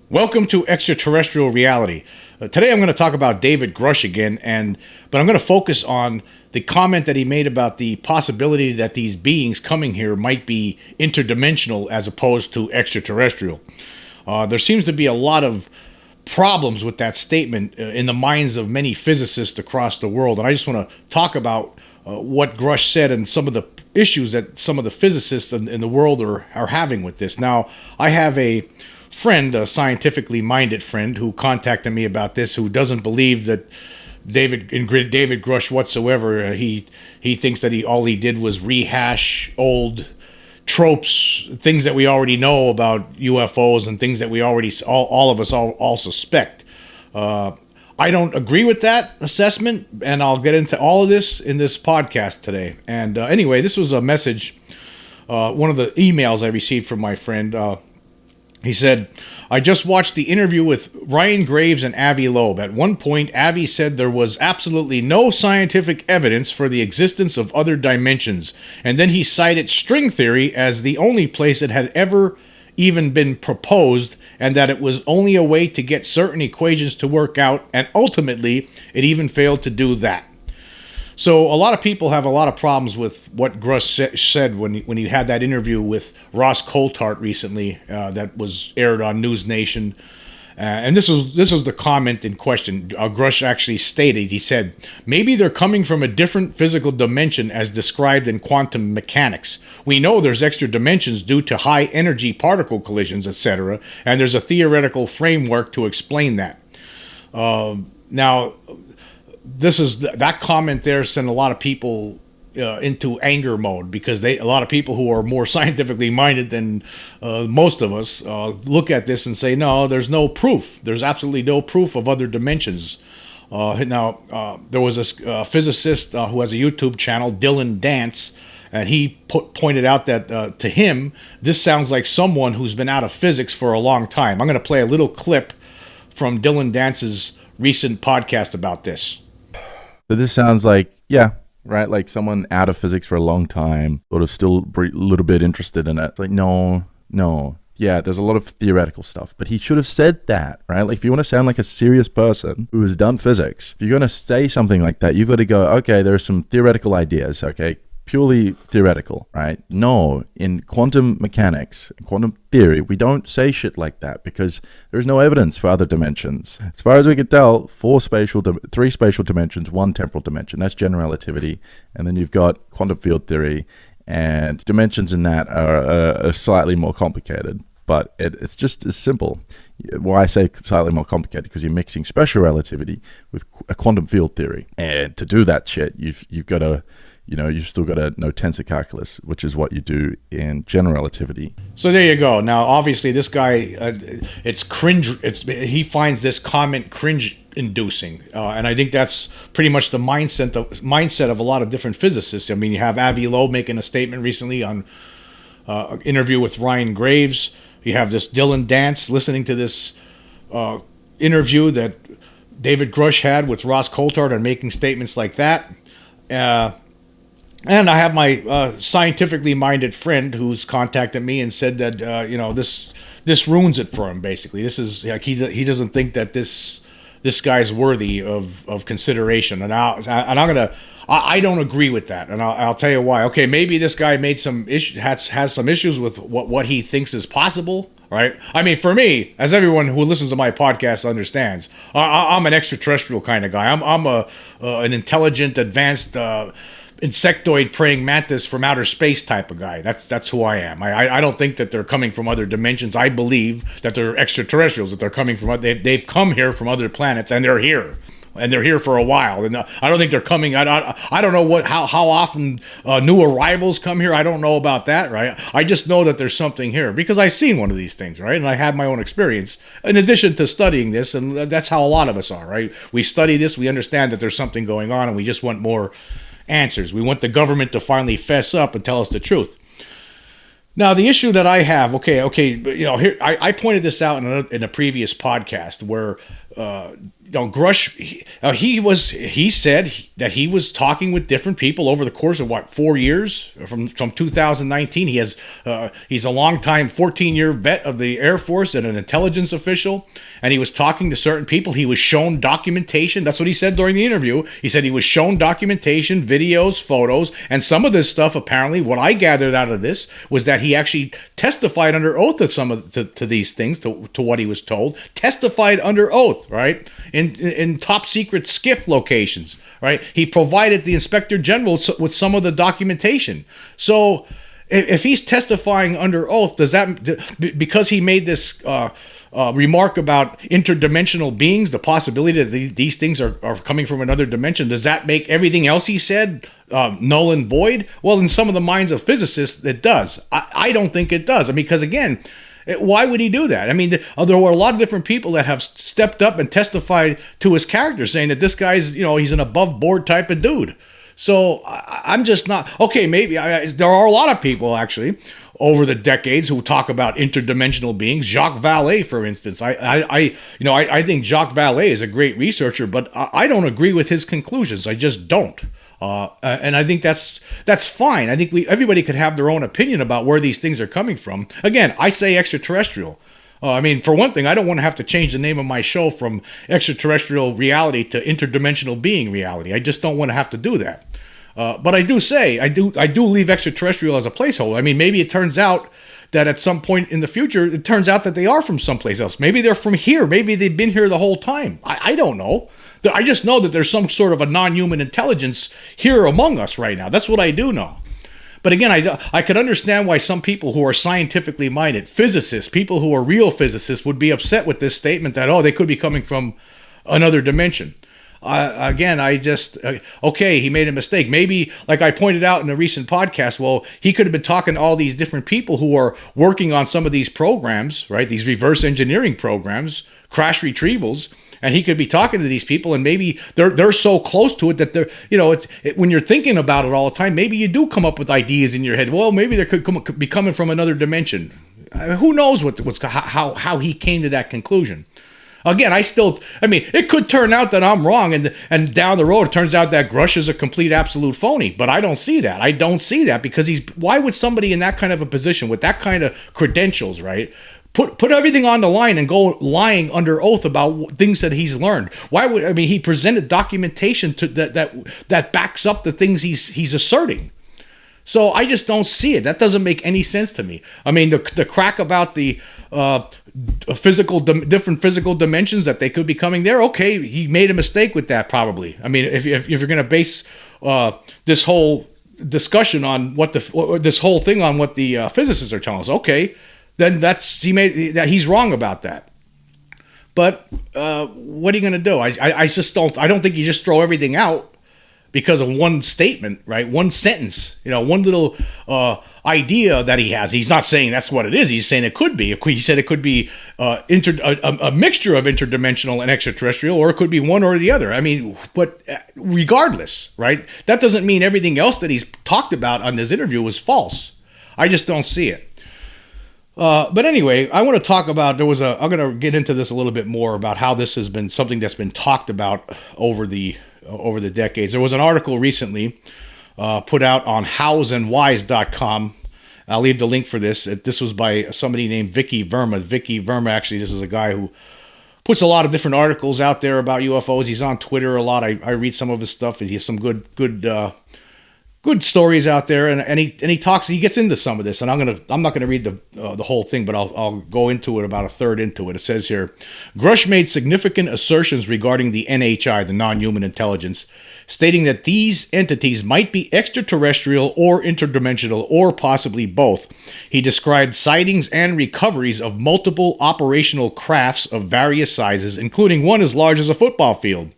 Welcome to Extraterrestrial Reality. Today I'm going to talk about David Grusch again, but I'm going to focus on the comment that he made about the possibility that these beings coming here might be interdimensional as opposed to extraterrestrial. There seems to be a lot of problems with that statement in the minds of many physicists across the world, and I just want to talk about what Grusch said and some of the issues that some of the physicists in the world are having with this. Now, I have a friend, a scientifically minded friend, who contacted me about this, who doesn't believe that David Grusch whatsoever. He thinks that all he did was rehash old tropes, things that we already know about UFOs and things that we already all of us all suspect. I don't agree with that assessment, and I'll get into all of this in this podcast today. And anyway, this was a message, one of the emails I received from my friend. He said, I just watched the interview with Ryan Graves and Avi Loeb. At one point, Avi said there was absolutely no scientific evidence for the existence of other dimensions. And then he cited string theory as the only place it had ever even been proposed, and that it was only a way to get certain equations to work out, and ultimately, it even failed to do that. So a lot of people have a lot of problems with what Grusch said when he had that interview with Ross Coulthart recently that was aired on NewsNation. And this was the comment in question. Grusch actually stated, he said, maybe they're coming from a different physical dimension as described in quantum mechanics. We know there's extra dimensions due to high energy particle collisions, etc., and there's a theoretical framework to explain that. Now, that comment there sent a lot of people into anger mode, because a lot of people who are more scientifically minded than most of us look at this and say, no, there's no proof. There's absolutely no proof of other dimensions. Now, there was a physicist who has a YouTube channel, Dylan Dance, and he pointed out that to him, this sounds like someone who's been out of physics for a long time. I'm going to play a little clip from Dylan Dance's recent podcast about this. So this sounds like, yeah, right, like someone out of physics for a long time, sort of still a little bit interested in it. It's like, no, yeah, there's a lot of theoretical stuff, but he should have said that, right? Like, if you want to sound like a serious person who has done physics, if you're going to say something like that, you've got to go, okay, there are some theoretical ideas, okay, purely theoretical, right? No, in quantum mechanics, quantum theory, we don't say shit like that because there is no evidence for other dimensions. As far as we can tell, three spatial dimensions, one temporal dimension. That's general relativity. And then you've got quantum field theory, and dimensions in that are slightly more complicated. But it's just as simple. Why I say slightly more complicated? Because you're mixing special relativity with a quantum field theory. And to do that shit, you've got to... you've still got to know tensor calculus, which is what you do in general relativity. So there you go. Now, obviously, this guy, it's cringe. He finds this comment cringe-inducing, and I think that's pretty much the mindset of a lot of different physicists. I mean, you have Avi Loeb making a statement recently on an interview with Ryan Graves. You have this Dylan Dance listening to this interview that David Grusch had with Ross Coulthart and making statements like that. And I have my scientifically minded friend who's contacted me and said that this ruins it for him. Basically, this is like he doesn't think that this guy's worthy of consideration. And I don't agree with that, and I'll tell you why. Okay, maybe this guy made some has some issues with what he thinks is possible. Right? I mean, for me, as everyone who listens to my podcast understands, I'm an extraterrestrial kind of guy. I'm an intelligent, advanced insectoid praying mantis from outer space type of guy. That's who I am. I don't think that they're coming from other dimensions. I believe that they're extraterrestrials, that they're coming from they've come here from other planets, and they're here. And they're here for a while, and I don't think they're coming. I don't know how often new arrivals come here. I don't know about that, right? I just know that there's something here because I've seen one of these things, right? And I had my own experience in addition to studying this, and that's how a lot of us are, right? We study this, we understand that there's something going on, and we just want more answers. We want the government to finally fess up and tell us the truth. Now, the issue that I have, here I pointed this out in a previous podcast where Grusch, he said that he was talking with different people over the course of 4 years from 2019. He's a longtime 14-year vet of the Air Force and an intelligence official, and he was talking to certain people. He was shown documentation. That's what he said during the interview. He said he was shown documentation, videos, photos, and some of this stuff. Apparently, what I gathered out of this was that he actually testified under oath to these things, to what he was told. Testified under oath, right? In top secret SCIF locations, right? He provided the Inspector General with some of the documentation. So if he's testifying under oath, does that, because he made this remark about interdimensional beings, the possibility that these things are coming from another dimension, does that make everything else he said null and void? Well, in some of the minds of physicists, it does. I don't think it does. I mean, because again, why would he do that? I mean, there were a lot of different people that have stepped up and testified to his character, saying that this guy's, he's an above board type of dude. So I'm just not, okay, maybe there are a lot of people actually over the decades who talk about interdimensional beings. Jacques Vallée, for instance. I think Jacques Vallée is a great researcher, but I don't agree with his conclusions. I just don't. And I think that's fine. I think everybody could have their own opinion about where these things are coming from. Again, I say extraterrestrial. I mean, for one thing, I don't want to have to change the name of my show from Extraterrestrial Reality to Interdimensional Being Reality. I just don't want to have to do that. But I do say, I do leave extraterrestrial as a placeholder. I mean, maybe it turns out that at some point in the future, it turns out that they are from someplace else. Maybe they're from here. Maybe they've been here the whole time. I don't know. I just know that there's some sort of a non-human intelligence here among us right now. That's what I do know. But again, I could understand why some people who are scientifically minded, physicists, people who are real physicists, would be upset with this statement that, they could be coming from another dimension. Again, okay, he made a mistake. Maybe, like I pointed out in a recent podcast, well, he could have been talking to all these different people who are working on some of these programs, right? These reverse engineering programs, crash retrievals, and he could be talking to these people, and maybe they're so close to it that they're, when you're thinking about it all the time, maybe you do come up with ideas in your head. Well, maybe they could be coming from another dimension. Who knows how he came to that conclusion? Again, it could turn out that I'm wrong, and down the road it turns out that Grusch is a complete absolute phony. But I don't see that. I don't see that because why would somebody in that kind of a position with that kind of credentials, right, put everything on the line and go lying under oath about things that he's learned? He presented documentation that backs up the things he's asserting. So I just don't see it. That doesn't make any sense to me. I mean, the crack about the different physical dimensions that they could be coming there. Okay, he made a mistake with that probably. I mean, if you're going to base this whole discussion on this whole thing on what the physicists are telling us, okay, then he's wrong about that. But what are you going to do? I don't think you just throw everything out because of one statement, right? One sentence, one little idea that he has. He's not saying that's what it is. He's saying it could be. He said it could be a mixture of interdimensional and extraterrestrial, or it could be one or the other. I mean, but regardless, right? That doesn't mean everything else that he's talked about on this interview was false. I just don't see it. But anyway, I want to talk about, I'm going to get into this a little bit more about how this has been something that's been talked about over the decades. There was an article recently put out on howsandwhys.com. I'll leave the link for this. This was by somebody named Vicky Verma. Vicky Verma, actually, this is a guy who puts a lot of different articles out there about UFOs. He's on Twitter a lot. I read some of his stuff. He has some good stories out there, and he talks. He gets into some of this, and I'm not gonna read the whole thing, but I'll go into it about a third into it. It says here, Grusch made significant assertions regarding the NHI, the non-human intelligence, stating that these entities might be extraterrestrial or interdimensional, or possibly both. He described sightings and recoveries of multiple operational crafts of various sizes, including one as large as a football field.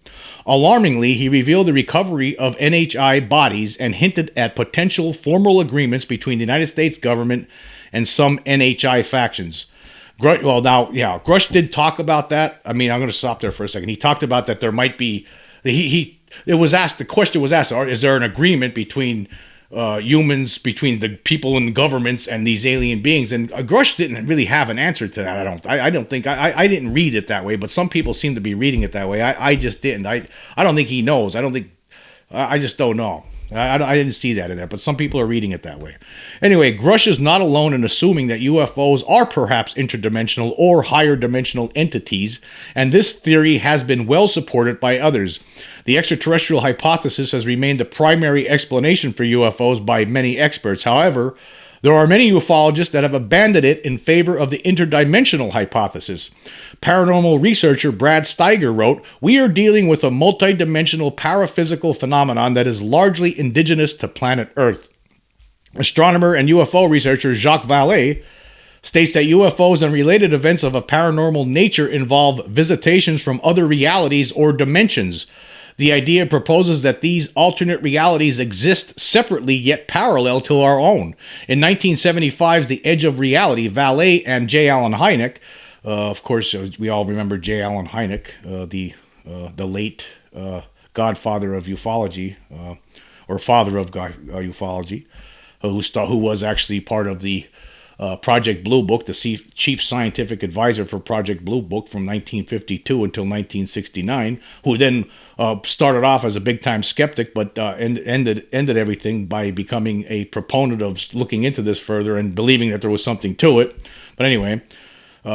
Alarmingly, he revealed the recovery of NHI bodies and hinted at potential formal agreements between the United States government and some NHI factions. Grusch did talk about that. I mean, I'm going to stop there for a second. He talked about that there might be, the question was asked, is there an agreement between humans, between the people and governments and these alien beings. And Grusch didn't really have an answer to that. I don't think I didn't read it that way, but some people seem to be reading it that way. I just didn't. I don't think he knows. I just don't know. I didn't see that in there, but some people are reading it that way. Anyway, Grusch is not alone in assuming that UFOs are perhaps interdimensional or higher dimensional entities, and this theory has been well supported by others. The extraterrestrial hypothesis has remained the primary explanation for UFOs by many experts. However, there are many ufologists that have abandoned it in favor of the interdimensional hypothesis. Paranormal researcher Brad Steiger wrote, "We are dealing with a multidimensional paraphysical phenomenon that is largely indigenous to planet Earth." Astronomer and UFO researcher Jacques Vallée states that UFOs and related events of a paranormal nature involve visitations from other realities or dimensions. The idea proposes that these alternate realities exist separately yet parallel to our own. In 1975's The Edge of Reality, Vallée and J. Allen Hynek, of course, we all remember J. Allen Hynek, the late godfather of ufology, or father of ufology, who was actually part of the Project Blue Book, the chief scientific advisor for Project Blue Book from 1952 until 1969, who then started off as a big-time skeptic, but ended everything by becoming a proponent of looking into this further and believing that there was something to it. But anyway,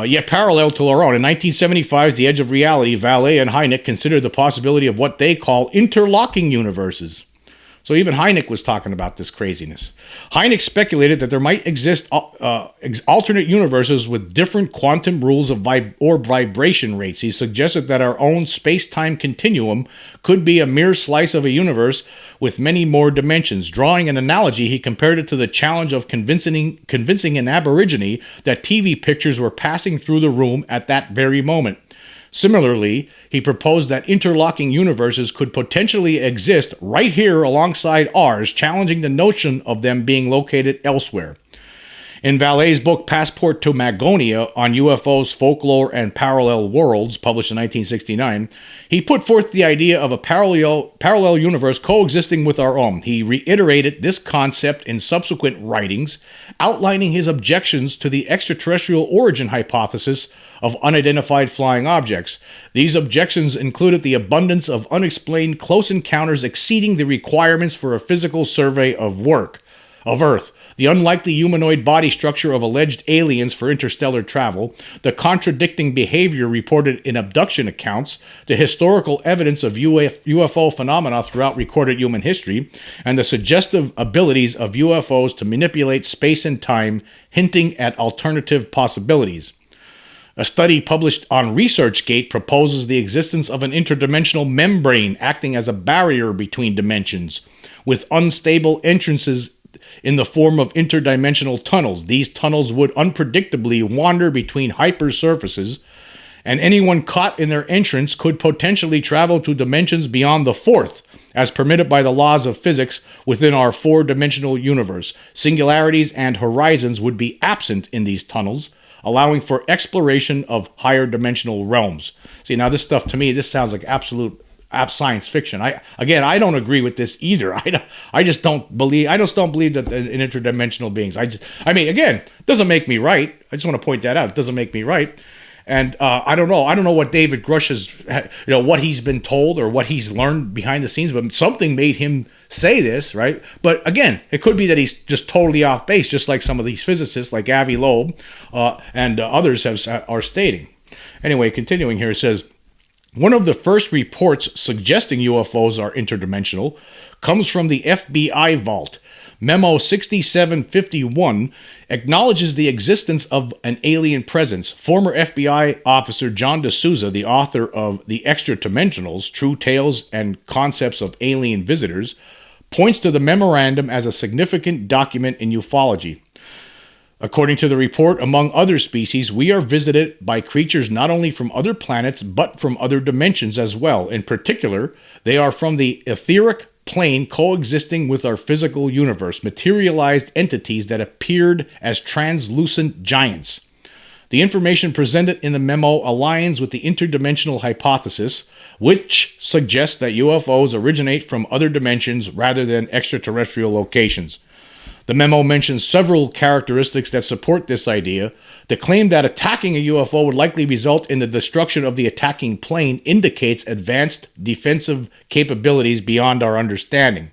yet parallel to our own. In 1975's The Edge of Reality, Vallée and Hynek considered the possibility of what they call interlocking universes. So even Hynek was talking about this craziness. Hynek speculated that there might exist alternate universes with different quantum rules of vibration rates. He suggested that our own space-time continuum could be a mere slice of a universe with many more dimensions. Drawing an analogy, he compared it to the challenge of convincing an Aborigine that TV pictures were passing through the room at that very moment. Similarly, he proposed that interlocking universes could potentially exist right here alongside ours, challenging the notion of them being located elsewhere. In Vallée's book Passport to Magonia on UFOs, Folklore, and Parallel Worlds, published in 1969, he put forth the idea of a parallel universe coexisting with our own. He reiterated this concept in subsequent writings, outlining his objections to the extraterrestrial origin hypothesis of unidentified flying objects. These objections included the abundance of unexplained close encounters exceeding the requirements for a physical survey of Earth, the unlikely humanoid body structure of alleged aliens for interstellar travel, the contradicting behavior reported in abduction accounts, the historical evidence of UFO phenomena throughout recorded human history, and the suggestive abilities of UFOs to manipulate space and time, hinting at alternative possibilities. A study published on ResearchGate proposes the existence of an interdimensional membrane acting as a barrier between dimensions, with unstable entrances in the form of interdimensional tunnels. These tunnels would unpredictably wander between hypersurfaces, and anyone caught in their entrance could potentially travel to dimensions beyond the fourth, as permitted by the laws of physics within our four-dimensional universe. Singularities and horizons would be absent in these tunnels, allowing for exploration of higher dimensional realms. See, now this stuff to me, this sounds like absolute science fiction. I don't agree with this either. I just don't believe that in interdimensional beings. Again, it doesn't make me right. I just want to point that out. It doesn't make me right. And I don't know what David Grusch has, what he's been told or what he's learned behind the scenes, but something made him say this, right? But again, it could be that he's just totally off base, just like some of these physicists like Avi Loeb and others are stating. Anyway, continuing here, it says, one of the first reports suggesting UFOs are interdimensional comes from the FBI vault. Memo 6751 acknowledges the existence of an alien presence. Former FBI officer John D'Souza, the author of The Extraterrestrials, True Tales and Concepts of Alien Visitors, points to the memorandum as a significant document in ufology. According to the report, among other species, we are visited by creatures not only from other planets, but from other dimensions as well. In particular, they are from the etheric plane coexisting with our physical universe, materialized entities that appeared as translucent giants. The information presented in the memo aligns with the interdimensional hypothesis, which suggests that UFOs originate from other dimensions rather than extraterrestrial locations. The memo mentions several characteristics that support this idea. The claim that attacking a UFO would likely result in the destruction of the attacking plane indicates advanced defensive capabilities beyond our understanding.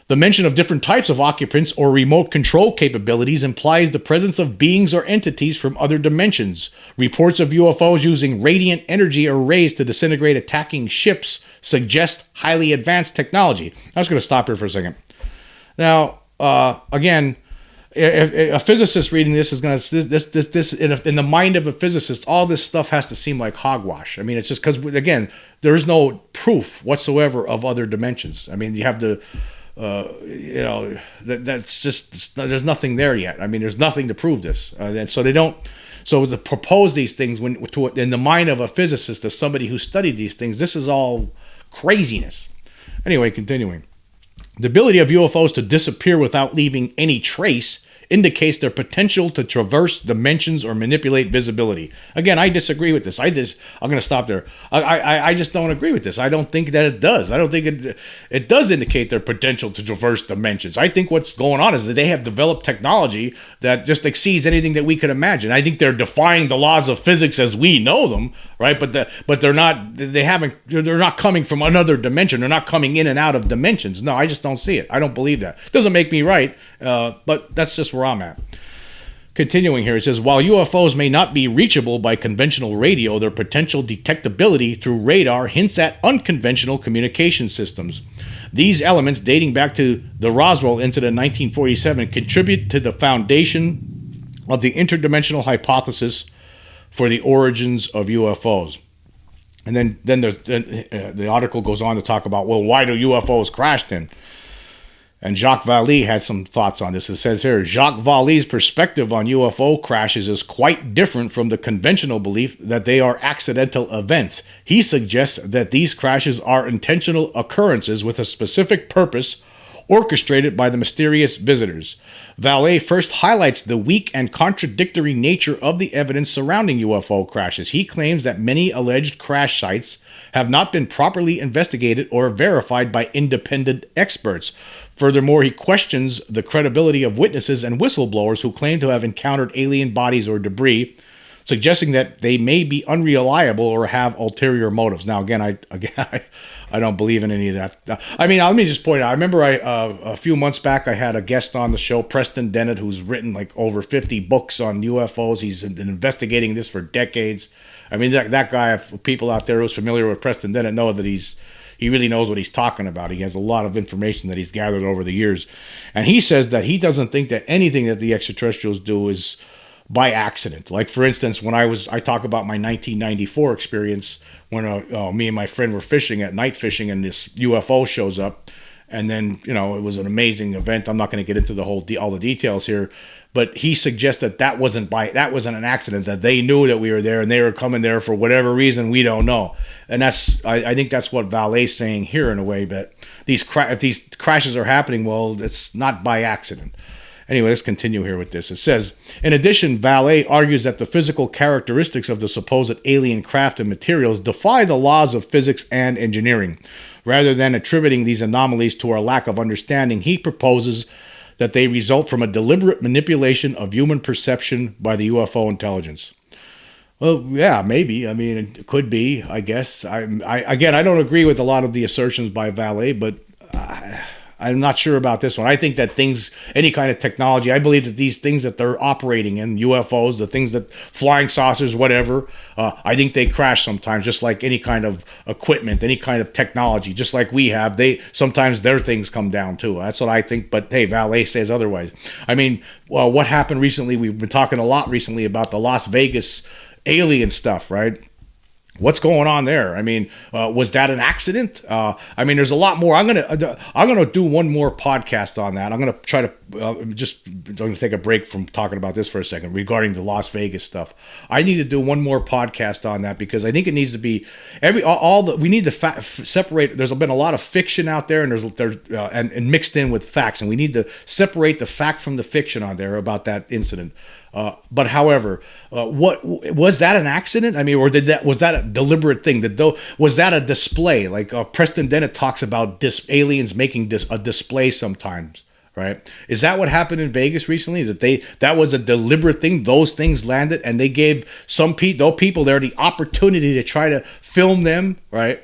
The mention of different types of occupants or remote control capabilities implies the presence of beings or entities from other dimensions. Reports of UFOs using radiant energy arrays to disintegrate attacking ships suggest highly advanced technology. I'm just going to stop here for a second. Now, again, if a physicist reading this is going to this in the mind of a physicist, all this stuff has to seem like hogwash. I mean, it's just because, again, there is no proof whatsoever of other dimensions. I mean, you have to. That's just, there's nothing there yet. I mean, there's nothing to prove this, and so they don't. So to propose these things in the mind of a physicist, as somebody who studied these things, this is all craziness. Anyway, continuing. The ability of UFOs to disappear without leaving any trace indicates their potential to traverse dimensions or manipulate visibility. Again, I disagree with this. I'm going to stop there. I just don't agree with this. I don't think that it does. I don't think it does indicate their potential to traverse dimensions. I think what's going on is that they have developed technology that just exceeds anything that we could imagine. I think they're defying the laws of physics as we know them, right? But they're not. They're not coming from another dimension. They're not coming in and out of dimensions. No, I just don't see it. I don't believe that. It doesn't make me right, but that's just where I'm at. Continuing here, it says, while UFOs may not be reachable by conventional radio, their potential detectability through radar hints at unconventional communication systems. These elements, dating back to the Roswell incident in 1947, contribute to the foundation of the interdimensional hypothesis for the origins of UFOs. And then the article goes on to talk about, well, why do UFOs crash then? And Jacques Vallée had some thoughts on this. It says here, Jacques Vallée's perspective on UFO crashes is quite different from the conventional belief that they are accidental events. He suggests that these crashes are intentional occurrences with a specific purpose, orchestrated by the mysterious visitors. Vallée first highlights the weak and contradictory nature of the evidence surrounding UFO crashes. He claims that many alleged crash sites have not been properly investigated or verified by independent experts. Furthermore, he questions the credibility of witnesses and whistleblowers who claim to have encountered alien bodies or debris, suggesting that they may be unreliable or have ulterior motives. Now, again, I don't believe in any of that. I mean, let me just point out. I remember a few months back, I had a guest on the show, Preston Dennett, who's written like over 50 books on UFOs. He's been investigating this for decades. I mean, that guy, people out there who's familiar with Preston Dennett know that he really knows what he's talking about. He has a lot of information that he's gathered over the years. And he says that he doesn't think that anything that the extraterrestrials do is by accident. Like, for instance, when I talk about my 1994 experience when me and my friend were fishing at night fishing, and this UFO shows up, and then it was an amazing event. I'm not going to get into all the details here, but he suggests that wasn't an accident, that they knew that we were there and they were coming there for whatever reason we don't know. And I think that's what Vallée's saying here in a way. But if these crashes are happening, well, it's not by accident. Anyway, let's continue here with this. It says, in addition, Vallée argues that the physical characteristics of the supposed alien craft and materials defy the laws of physics and engineering. Rather than attributing these anomalies to our lack of understanding, he proposes that they result from a deliberate manipulation of human perception by the UFO intelligence. Well, yeah, maybe. I mean, it could be, I guess. I don't agree with a lot of the assertions by Vallée, but I'm not sure about this one. I think that any kind of technology, I believe that these things that they're operating in, UFOs, the things that flying saucers, whatever, I think they crash sometimes, just like any kind of equipment, any kind of technology, just like we have. Sometimes their things come down too. That's what I think. But hey, Vallée says otherwise. I mean, well, what happened recently? We've been talking a lot recently about the Las Vegas alien stuff, right? What's going on there? I mean, was that an accident? I mean, there's a lot more. I'm gonna do one more podcast on that. I'm gonna try to I'm gonna take a break from talking about this for a second regarding the Las Vegas stuff. I need to do one more podcast on that because I think it needs to be we need to separate. There's been a lot of fiction out there, and and mixed in with facts, and we need to separate the fact from the fiction on there about that incident. But however, what was that an accident? I mean, or was that a deliberate thing? Was that a display? Like Preston Dennett talks about aliens making a display sometimes, right? Is that what happened in Vegas recently? That was a deliberate thing. Those things landed, and they gave those people there the opportunity to try to film them, right?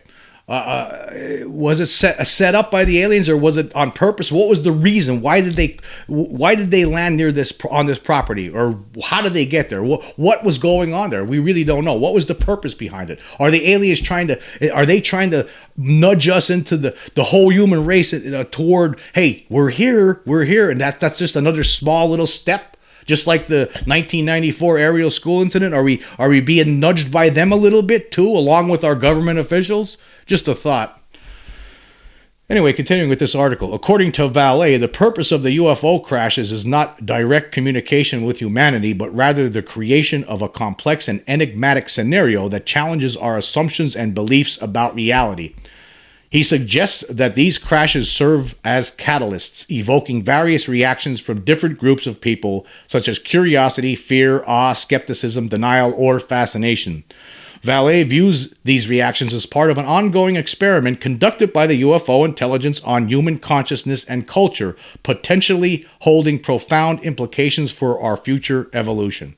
Was it set up by the aliens, or was it on purpose? What was the reason? Why did they land on this property, or how did they get there? What was going on there? We really don't know. What was the purpose behind it? Are the aliens trying to nudge us into the whole human race toward, hey, we're here, and that's just another small little step? Just like the 1994 Ariel school incident, are we being nudged by them a little bit too, along with our government officials? Just a thought. Anyway, continuing with this article. According to Valet, the purpose of the UFO crashes is not direct communication with humanity, but rather the creation of a complex and enigmatic scenario that challenges our assumptions and beliefs about reality. He suggests that these crashes serve as catalysts, evoking various reactions from different groups of people, such as curiosity, fear, awe, skepticism, denial, or fascination. Valet views these reactions as part of an ongoing experiment conducted by the UFO intelligence on human consciousness and culture, potentially holding profound implications for our future evolution.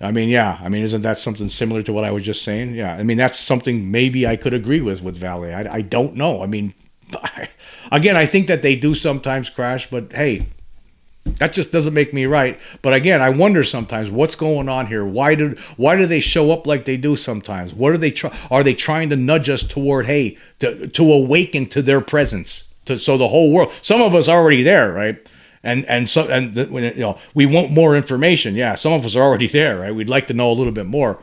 I mean, yeah. I mean, isn't that something similar to what I was just saying? Yeah. I mean, that's something maybe I could agree with Valet. I don't know. I mean, again, I think that they do sometimes crash, but hey, that just doesn't make me right. But again, I wonder sometimes what's going on here. Why do they show up like they do sometimes? What are they trying to nudge us toward? Hey, to awaken to their presence. So the whole world. Some of us are already there, right? And we want more information. Yeah, some of us are already there, right? We'd like to know a little bit more.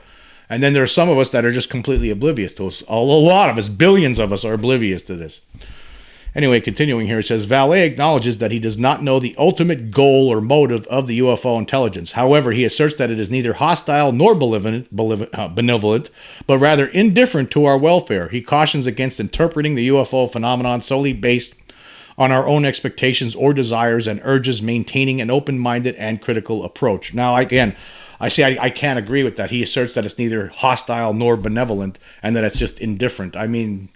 And then there are some of us that are just completely oblivious to us. A lot of us, billions of us, are oblivious to this. Anyway, continuing here, it says, Valet acknowledges that he does not know the ultimate goal or motive of the UFO intelligence. However, he asserts that it is neither hostile nor benevolent, but rather indifferent to our welfare. He cautions against interpreting the UFO phenomenon solely based on our own expectations or desires, and urges maintaining an open-minded and critical approach. Now, again, I can't agree with that. He asserts that it's neither hostile nor benevolent, and that it's just indifferent. I mean,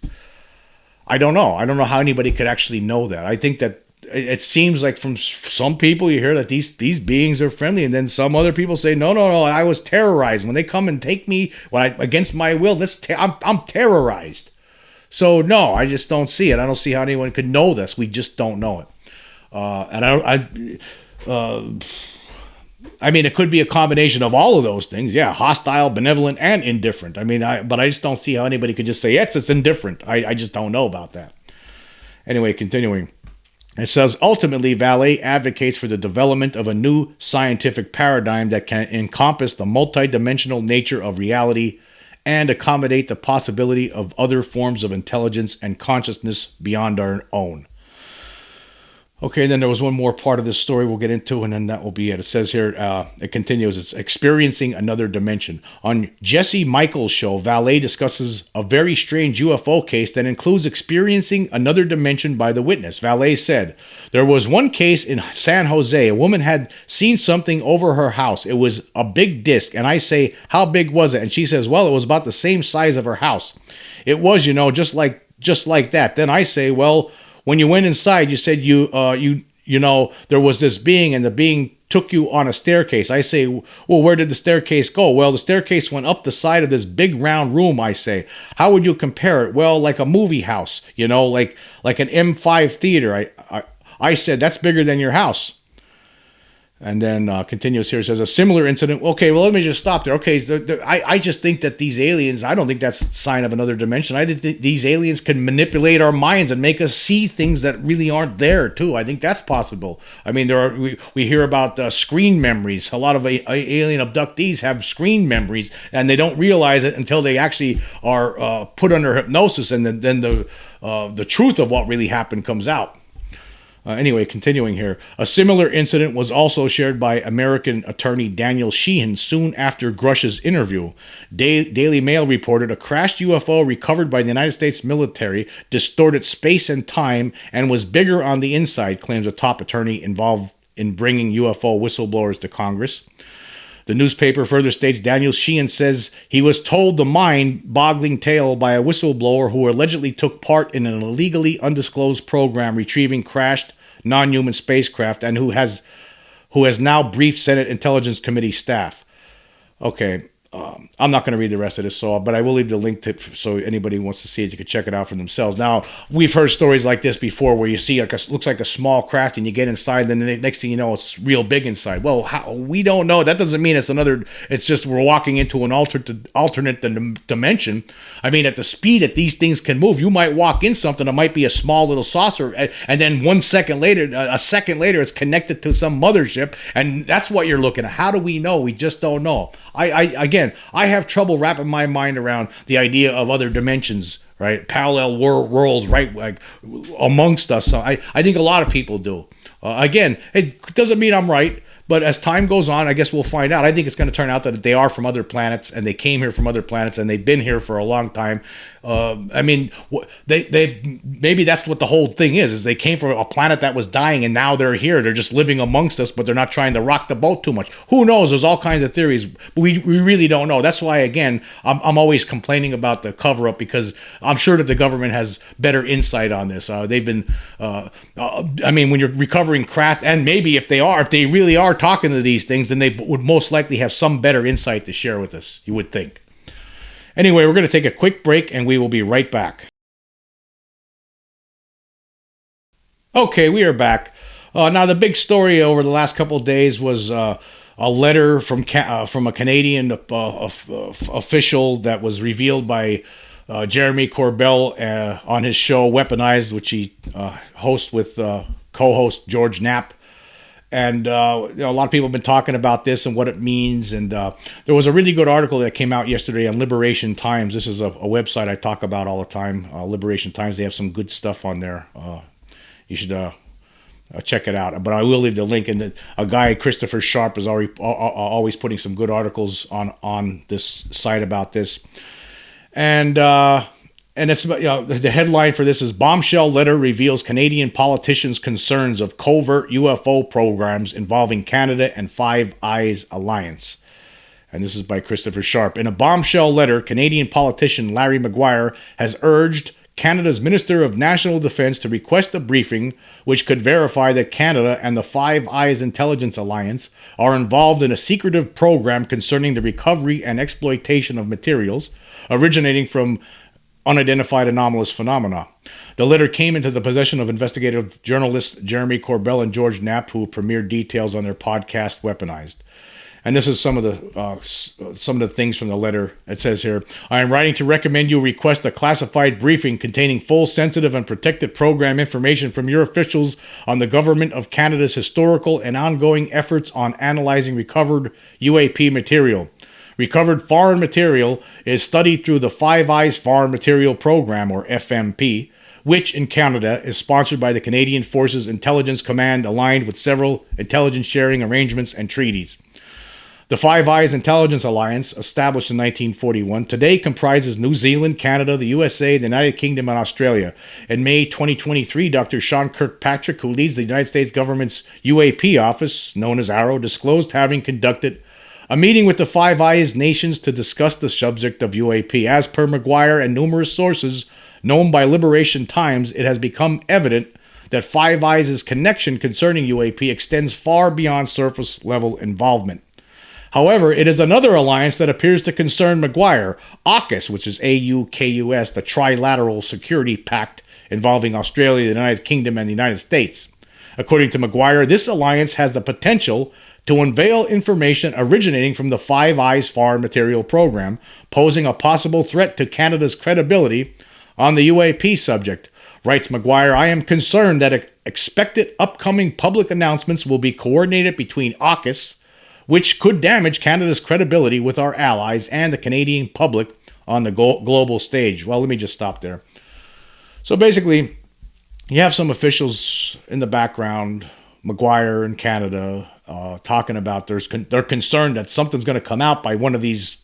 I don't know. I don't know how anybody could actually know that. I think that it seems like from some people you hear that these beings are friendly, and then some other people say, no, I was terrorized. When they come and take me against my will, I'm terrorized. So no, I just don't see it. I don't see how anyone could know this. We just don't know it. I mean, it could be a combination of all of those things. Yeah, hostile, benevolent, and indifferent. I mean, but I just don't see how anybody could just say, yes, it's indifferent. I just don't know about that. Anyway, continuing. It says, ultimately, Valet advocates for the development of a new scientific paradigm that can encompass the multidimensional nature of reality and accommodate the possibility of other forms of intelligence and consciousness beyond our own. Okay, then there was one more part of this story we'll get into, and then that will be it. It says here, it continues, it's experiencing another dimension. On Jesse Michaels' show, Valet discusses a very strange UFO case that includes experiencing another dimension by the witness. Valet said, there was one case in San Jose. A woman had seen something over her house. It was a big disc, and I say, how big was it? And she says, well, it was about the same size of her house. It was, just like that. Then I say, well, when you went inside, you said there was this being, and the being took you on a staircase. I say, well, where did the staircase go? Well, the staircase went up the side of this big round room, I say. How would you compare it? Well, like a movie house, like an M5 theater. I said, that's bigger than your house. And then continues here, says, a similar incident. Okay, well, let me just stop there. Okay, I just think that these aliens, I don't think that's a sign of another dimension. I think these aliens can manipulate our minds and make us see things that really aren't there, too. I think that's possible. I mean, we hear about screen memories. A lot of alien abductees have screen memories, and they don't realize it until they actually are put under hypnosis, and then the truth of what really happened comes out. Anyway, continuing here. A similar incident was also shared by American attorney Daniel Sheehan soon after Grusch's interview. Daily Mail reported a crashed UFO recovered by the United States military distorted space and time and was bigger on the inside, claims a top attorney involved in bringing UFO whistleblowers to Congress. The newspaper further states Daniel Sheehan says he was told the mind-boggling tale by a whistleblower who allegedly took part in an illegally undisclosed program retrieving crashed non-human spacecraft and who has now briefed Senate Intelligence Committee staff. Okay, I'm not going to read the rest of this, but I will leave the link so anybody who wants to see it, you can check it out for themselves. Now, we've heard stories like this before where you see looks like a small craft and you get inside, then the next thing you know, it's real big inside. Well, we don't know. That doesn't mean it's just we're walking into an alternate dimension. I mean, at the speed that these things can move, you might walk in something that might be a small little saucer, and then a second later, it's connected to some mothership, and that's what you're looking at. How do we know? We just don't know. I have trouble wrapping my mind around the idea of other dimensions, right? Parallel worlds, right? Like amongst us. So I think a lot of people do. Again, it doesn't mean I'm right, but as time goes on, I guess we'll find out. I think it's going to turn out that they are from other planets, and they came here from other planets, and they've been here for a long time. I mean, they maybe that's what the whole thing is they came from a planet that was dying, and now they're here. They're just living amongst us, but they're not trying to rock the boat too much. Who knows? There's all kinds of theories, but we really don't know. That's why, again, I'm always complaining about the cover-up, because I'm sure that the government has better insight on this. They've been, I mean, when you're recovering craft, and maybe if they really are talking to these things, then they would most likely have some better insight to share with us, you would think. Anyway, we're going to take a quick break, and we will be right back. Okay, we are back. Now, the big story over the last couple of days was a letter from a Canadian official that was revealed by Jeremy Corbell on his show Weaponized, which he hosts with co-host George Knapp. And a lot of people have been talking about this and what it means. And there was a really good article that came out yesterday on Liberation Times. This is a website I talk about all the time, Liberation Times. They have some good stuff on there. You should check it out. But I will leave the link. And a guy, Christopher Sharp, is always putting some good articles on this site about this. And it's the headline for this is Bombshell Letter Reveals Canadian Politicians' Concerns of Covert UFO Programs Involving Canada and Five Eyes Alliance. And this is by Christopher Sharp. In a bombshell letter, Canadian politician Larry Maguire has urged Canada's Minister of National Defence to request a briefing which could verify that Canada and the Five Eyes Intelligence Alliance are involved in a secretive program concerning the recovery and exploitation of materials originating from unidentified anomalous phenomena. The letter came into the possession of investigative journalists Jeremy Corbell and George Knapp, who premiered details on their podcast Weaponized. And this is some of the things from the letter. It says here, I am writing to recommend you request a classified briefing containing full, sensitive, and protected program information from your officials on the Government of Canada's historical and ongoing efforts on analyzing recovered UAP material. Recovered foreign material is studied through the Five Eyes Foreign Material Program, or FMP, which in Canada is sponsored by the Canadian Forces Intelligence Command, aligned with several intelligence sharing arrangements and treaties. The Five Eyes Intelligence Alliance, established in 1941, today comprises New Zealand, Canada, the USA, the United Kingdom, and Australia. In May 2023, Dr. Sean Kirkpatrick, who leads the United States government's UAP office, known as ARROW, disclosed having conducted a meeting with the Five Eyes nations to discuss the subject of UAP. As per Maguire and numerous sources known by Liberation Times, it has become evident that Five Eyes' connection concerning UAP extends far beyond surface-level involvement. However, it is another alliance that appears to concern Maguire, AUKUS, which is AUKUS, the Trilateral Security Pact involving Australia, the United Kingdom, and the United States. According to Maguire, this alliance has the potential to unveil information originating from the Five Eyes Foreign Material Program, posing a possible threat to Canada's credibility on the UAP subject. Writes Maguire, I am concerned that expected upcoming public announcements will be coordinated between AUKUS, which could damage Canada's credibility with our allies and the Canadian public on the global stage. Well, let me just stop there. So basically, you have some officials in the background, Maguire in Canada, talking about they're concerned that something's going to come out by one of these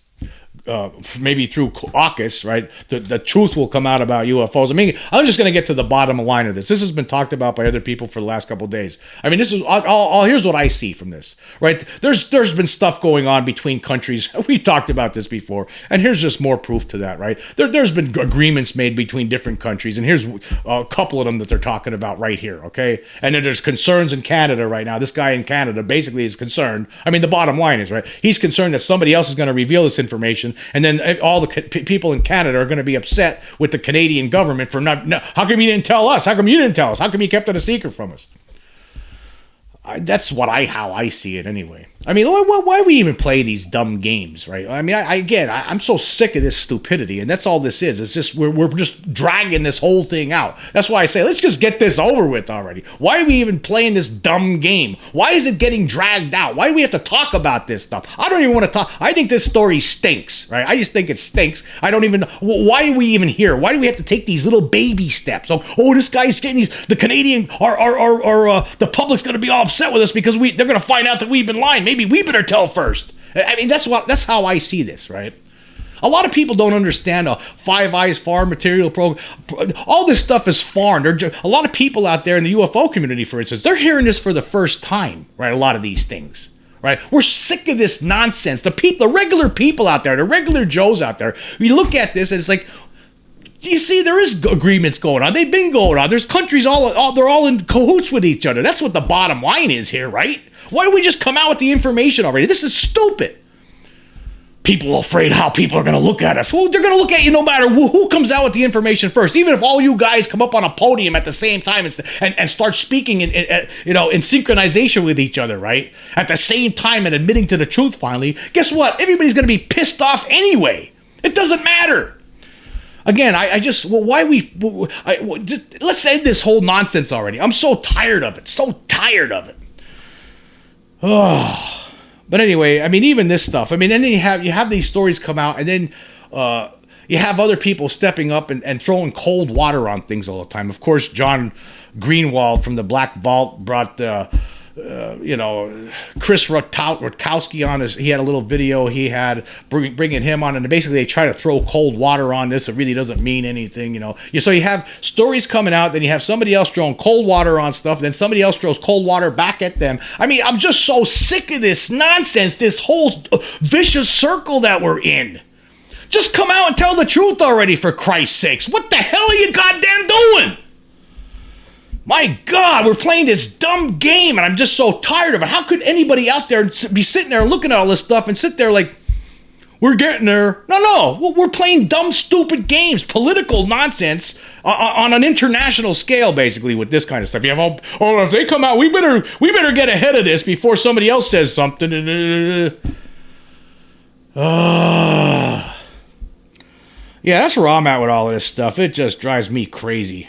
maybe through AUKUS, right? The truth will come out about UFOs. I mean, I'm just going to get to the bottom line of this. This has been talked about by other people for the last couple of days. I mean, this is all. Here's what I see from this, right? There's been stuff going on between countries. We talked about this before, and here's just more proof to that, right? There's been agreements made between different countries, and here's a couple of them that they're talking about right here, okay? And then there's concerns in Canada right now. This guy in Canada basically is concerned. I mean, the bottom line is, right? He's concerned that somebody else is going to reveal this information. And then all the people in Canada are going to be upset with the Canadian government for not. How come you didn't tell us? How come you didn't tell us? How come you kept it a secret from us? That's how I see it anyway. I mean, why we even play these dumb games, right? I mean, I'm so sick of this stupidity, and that's all this is. It's just we're just dragging this whole thing out. That's why I say let's just get this over with already. Why are we even playing this dumb game? Why is it getting dragged out? Why do we have to talk about this stuff? I don't even want to talk. I think this story stinks, right? I just think it stinks. I don't even. Why are we even here? Why do we have to take these little baby steps? Oh, this guy's getting the Canadian or the public's going to be all upset with us because they're going to find out that we've been lying. Maybe we better tell first. I mean, that's how I see this, right? A lot of people don't understand a Five Eyes farm material program. All this stuff is foreign. A lot of people out there in the UFO community, for instance, they're hearing this for the first time, right? A lot of these things, right? We're sick of this nonsense. The regular people out there, the regular Joes out there, we look at this and it's like, you see, there is agreements going on. They've been going on. There's countries they're all in cahoots with each other. That's what the bottom line is here, right? Why don't we just come out with the information already? This is stupid. People are afraid how people are going to look at us. Well, they're going to look at you no matter who comes out with the information first. Even if all you guys come up on a podium at the same time and start speaking in synchronization with each other, right? At the same time and admitting to the truth finally, guess what? Everybody's going to be pissed off anyway. It doesn't matter. Again, let's end this whole nonsense already. I'm so tired of it. Oh, but anyway, I mean, even this stuff. I mean, and then you have these stories come out, and then you have other people stepping up and throwing cold water on things all the time. Of course, John Greenwald from the Black Vault brought Chris Rutkowski on. He had a little video he had bringing him on, and basically they try to throw cold water on this. It really doesn't mean anything, So you have stories coming out, then you have somebody else throwing cold water on stuff, then somebody else throws cold water back at them. I mean, I'm just so sick of this nonsense, this whole vicious circle that we're in. Just come out and tell the truth already, for Christ's sakes. What the hell are you goddamn doing? My God, we're playing this dumb game, and I'm just so tired of it. How could anybody out there be sitting there looking at all this stuff and sit there like, we're getting there? No, we're playing dumb, stupid games, political nonsense on an international scale, basically, with this kind of stuff. You have, if they come out, we better get ahead of this before somebody else says something. Yeah, that's where I'm at with all of this stuff. It just drives me crazy.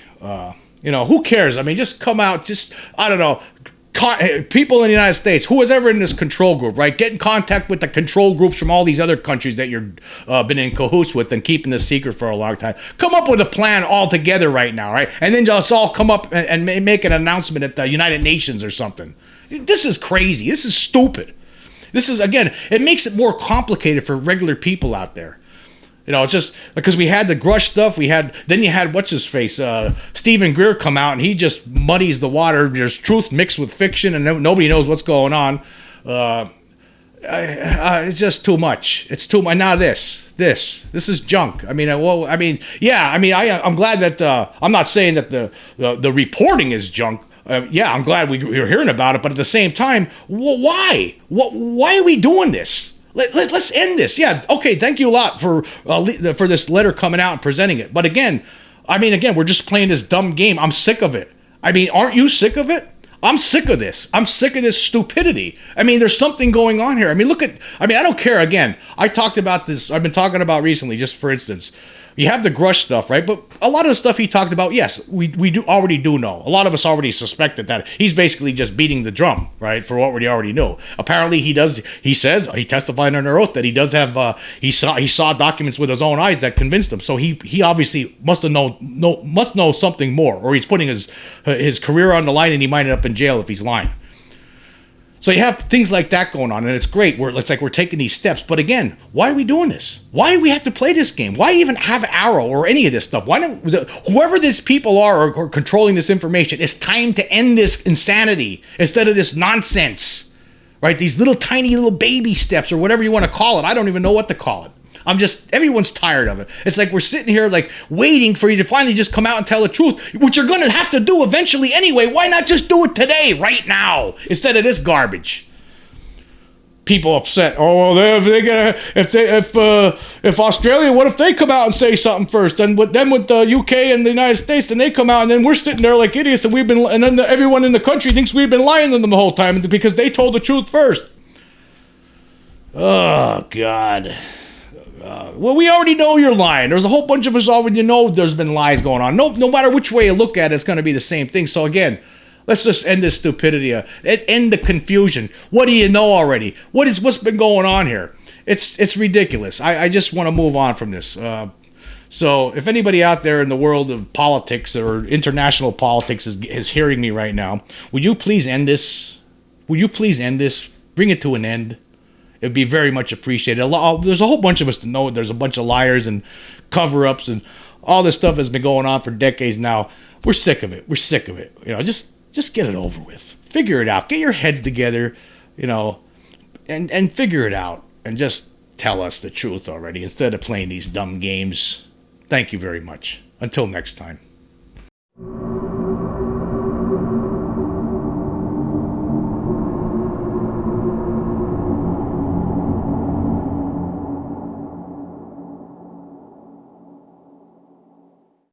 Who cares? I mean, just come out, I don't know, people in the United States, who was ever in this control group, right? Get in contact with the control groups from all these other countries that you've been in cahoots with and keeping this secret for a long time. Come up with a plan all together right now, right? And then just all come up and make an announcement at the United Nations or something. This is crazy. This is stupid. This is, again, it makes it more complicated for regular people out there. Just because we had the Grusch stuff, then you had what's his face, Stephen Greer come out, and he just muddies the water. There's truth mixed with fiction, and nobody knows what's going on. It's just too much. It's too much. Now this is junk. I mean, I'm glad that I'm not saying that the reporting is junk. I'm glad we're hearing about it, but at the same time, why? Why are we doing this? Let's end this. Yeah, okay, thank you a lot for this letter coming out and presenting it. But again, we're just playing this dumb game. I'm sick of it. I mean, aren't you sick of it? I'm sick of this. I'm sick of this stupidity. I mean, there's something going on here. I mean, I don't care. Again, I talked about this. I've been talking about recently, just for instance. You have the Grusch stuff, right? But a lot of the stuff he talked about, yes, we already do know. A lot of us already suspected that he's basically just beating the drum, right, for what we already know. Apparently, he testified under oath that he does have, he saw documents with his own eyes that convinced him. So he obviously must know something more, or he's putting his career on the line, and he might end up in jail if he's lying. So you have things like that going on, and it's great. It's like we're taking these steps. But again, why are we doing this? Why do we have to play this game? Why even have Arrow or any of this stuff? Why don't whoever these people are or controlling this information? It's time to end this insanity instead of this nonsense, right? These little tiny little baby steps or whatever you want to call it. I don't even know what to call it. Everyone's tired of it. It's like we're sitting here like waiting for you to finally just come out and tell the truth, which you're going to have to do eventually anyway. Why not just do it today, right now, instead of this garbage? People upset. Oh, well, if Australia, what if they come out and say something first? Then with the UK and the United States, then they come out and then we're sitting there like idiots and then everyone in the country thinks we've been lying to them the whole time because they told the truth first. Oh, God. Well, we already know you're lying. There's a whole bunch of us already know there's been lies going on. No matter which way you look at it, it's going to be the same thing. So again, let's just end this stupidity. End the confusion. What do you know already? What's been going on here? It's ridiculous. I just want to move on from this. So if anybody out there in the world of politics or international politics is hearing me right now, would you please end this? Would you please end this? Bring it to an end. It'd be very much appreciated. There's a whole bunch of us to know there's a bunch of liars and cover-ups and all this stuff has been going on for decades now. We're sick of it. We're sick of it. Just get it over with. Figure it out. Get your heads together, and figure it out. And just tell us the truth already instead of playing these dumb games. Thank you very much. Until next time.